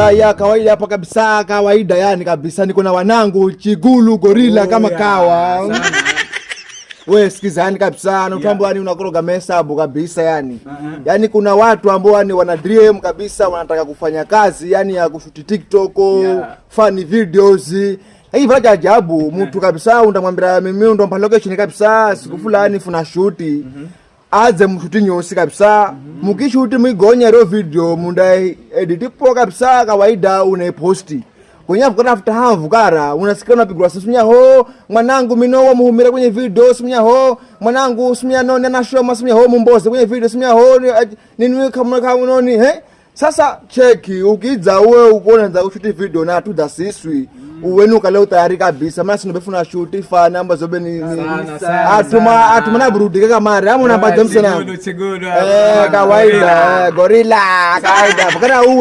Ya kawaida hapa kabisa, kawaida yani kabisa. Niko na wanangu Chigulu Gorilla kama kawa. Wewe sikiza yani kabisa, na utambo yani unakoroga hesabu kabisa yani. Yani kuna watu ambao yani wana dream kabisa, wanataka kufanya kazi yani ya kushuti TikTok, funny videos. Hii vaja ajabu, mtu kabisa unamwambia mimi ndo mpa location kabisa, siku fulani funa shooti. Aze mshuti nyosi kabisa, mukishuti mwigonya ro video munda edit po kabisa kawaida unaiposti. Kwenye afukana after havu kara, unasikia unapigwa sumia ho, mwanangu minowa muhumira kwenye video sumia ho, mwanangu sumia no nena show sumia ho mumboze kwenye video sumia ho nini kama unoni Sasa cheki ukiza wewe ukoona za kushuti video na tu dasiswi. Uwenu kaleo tayari kabisa maana sinobefuna shoot fa namba zobe ni atuma na burudi kama mara amu na baadhi msana. Kawaida gorilla kawaida. Bakana uwe